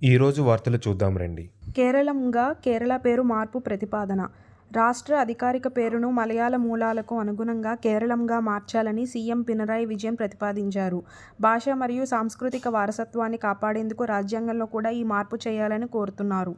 ఈరోజు వార్తలు చూద్దాం రండి. కేరళంగా కేరళ పేరు మార్పు ప్రతిపాదన. రాష్ట్ర అధికారిక పేరును మలయాళ మూలాలకు అనుగుణంగా కేరళంగా మార్చాలని సీఎం పినరయి విజయన్ ప్రతిపాదించారు. భాష మరియు సాంస్కృతిక వారసత్వాన్ని కాపాడేందుకు రాజ్యాంగంలో కూడా ఈ మార్పు చేయాలని కోరుతున్నారు.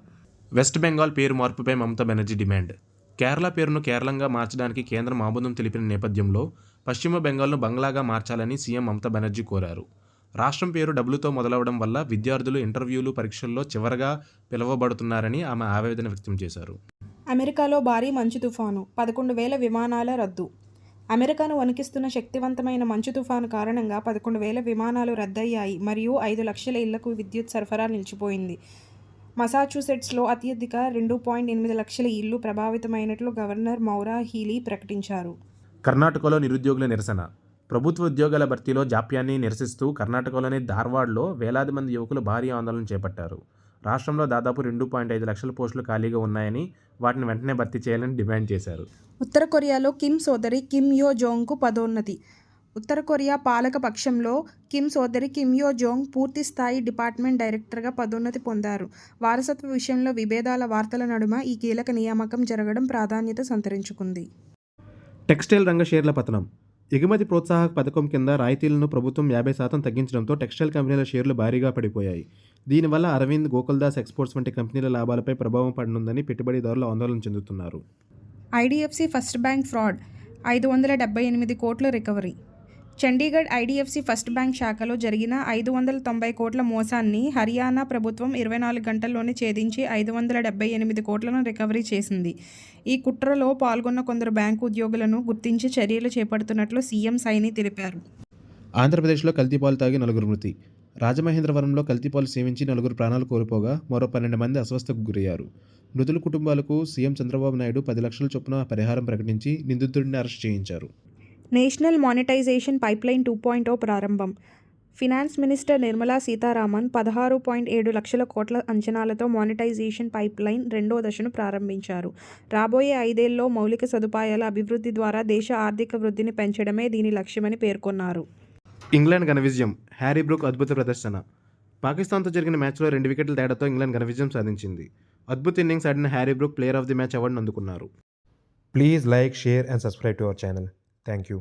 వెస్ట్ బెంగాల్ పేరు మార్పుపై మమతా బెనర్జీ డిమాండ్. కేరళ పేరును కేరళంగా మార్చడానికి కేంద్రం ఆమోదం తెలిపిన నేపథ్యంలో పశ్చిమ బెంగాల్ను బంగ్లాగా మార్చాలని సీఎం మమతా బెనర్జీ కోరారు. రాష్ట్రం పేరు డబ్ల్యూతో మొదలవడం వల్ల విద్యార్థులు ఇంటర్వ్యూలు, పరీక్షల్లో చివరగా పిలువబడుతున్నారని ఆమె ఆవేదన వ్యక్తం చేశారు. అమెరికాలో భారీ మంచు తుఫాను, 11,000 విమానాల రద్దు. అమెరికాను వణికిస్తున్న శక్తివంతమైన మంచు తుఫాను కారణంగా 11,000 విమానాలు రద్దయ్యాయి మరియు 5 లక్షల ఇళ్లకు విద్యుత్ సరఫరా నిలిచిపోయింది. మసాచుసెట్స్లో అత్యధిక 2.8 లక్షల ఇళ్లు ప్రభావితమైనట్లు గవర్నర్ మౌరా హీలీ ప్రకటించారు. కర్ణాటకలో నిరుద్యోగుల నిరసన. ప్రభుత్వ ఉద్యోగాల భర్తీలో జాప్యాన్ని నిరసిస్తూ కర్ణాటకలోని ధార్వాడ్లో వేలాది మంది యువకులు భారీ ఆందోళన చేపట్టారు. రాష్ట్రంలో దాదాపు 2.5 లక్షల పోస్టులు ఖాళీగా ఉన్నాయని, వాటిని వెంటనే భర్తీ చేయాలని డిమాండ్ చేశారు. ఉత్తర కొరియాలో కిమ్ సోదరి కిమ్ యో జోంగ్కు పదోన్నతి. ఉత్తర కొరియా పాలక పక్షంలో కిమ్ సోదరి కిమ్ యో జోంగ్ పూర్తి స్థాయి డిపార్ట్మెంట్ డైరెక్టర్గా పదోన్నతి పొందారు. వారసత్వ విషయంలో విభేదాల వార్తల నడుమ ఈ కీలక నియామకం జరగడం ప్రాధాన్యత సంతరించుకుంది. టెక్స్టైల్ రంగ షేర్ల పతనం. ఎగుమతి ప్రోత్సాహక పథకం కింద రాయితీలను ప్రభుత్వం 50% తగ్గించడంతో టెక్స్టైల్ కంపెనీల షేర్లు భారీగా పడిపోయాయి. దీనివల్ల అరవింద్, గోకుల్దాస్ ఎక్స్పోర్ట్స్ వంటి కంపెనీల లాభాలపై ప్రభావం పడనుందని పెట్టుబడిదారులు ఆందోళన చెందుతున్నారు. ఐడిఎఫ్సి ఫస్ట్ బ్యాంక్ ఫ్రాడ్, 578 కోట్ల recovery. Chandigarh IDFC first bank శాఖలో జరిగిన 590 కోట్ల మోసాన్ని హర్యానా ప్రభుత్వం 24 గంటల్లోనే ఛేదించి 578 కోట్లను రికవరీ చేసింది. ఈ కుట్రలో పాల్గొన్న కొందరు బ్యాంకు ఉద్యోగులను గుర్తించి చర్యలు చేపడుతున్నట్లు సీఎం సైని తెలిపారు. ఆంధ్రప్రదేశ్లో కల్తీపాలు తాగి 4 మృతి. రాజమహేంద్రవరంలో కల్తీపాలు సేవించి 4 ప్రాణాలు కోల్పోగా మరో 12 మంది అస్వస్థకు గురయ్యారు. మృతుల కుటుంబాలకు సీఎం చంద్రబాబు నాయుడు 10 లక్షల చొప్పున పరిహారం ప్రకటించి నిందితుడిని అరెస్ట్ చేయించారు. నేషనల్ మానిటైజేషన్ పైప్లైన్ 2.0 ప్రారంభం. ఫినాన్స్ మినిస్టర్ నిర్మలా సీతారామన్ 16.7 లక్షల కోట్ల అంచనాలతో మానిటైజేషన్ పైప్లైన్ 2వ దశను ప్రారంభించారు. రాబోయే 5 ఏళ్లలో మౌలిక సదుపాయాల అభివృద్ధి ద్వారా దేశ ఆర్థిక వృద్ధిని పెంచడమే దీని లక్ష్యమని పేర్కొన్నారు. ఇంగ్లాండ్ ఘన విజయం. హ్యారీ బ్రూక్ అద్భుత ప్రదర్శన. పాకిస్తాన్తో జరిగిన మ్యాచ్లో 2 వికెట్ల తేడాతో ఇంగ్లాండ్ ఘన విజయం సాధించింది. అద్భుత ఇన్నింగ్స్ ఆడిన Harry Brook player of the match అవార్డును అందుకున్నారు. Please like, share and subscribe to our channel. Thank you.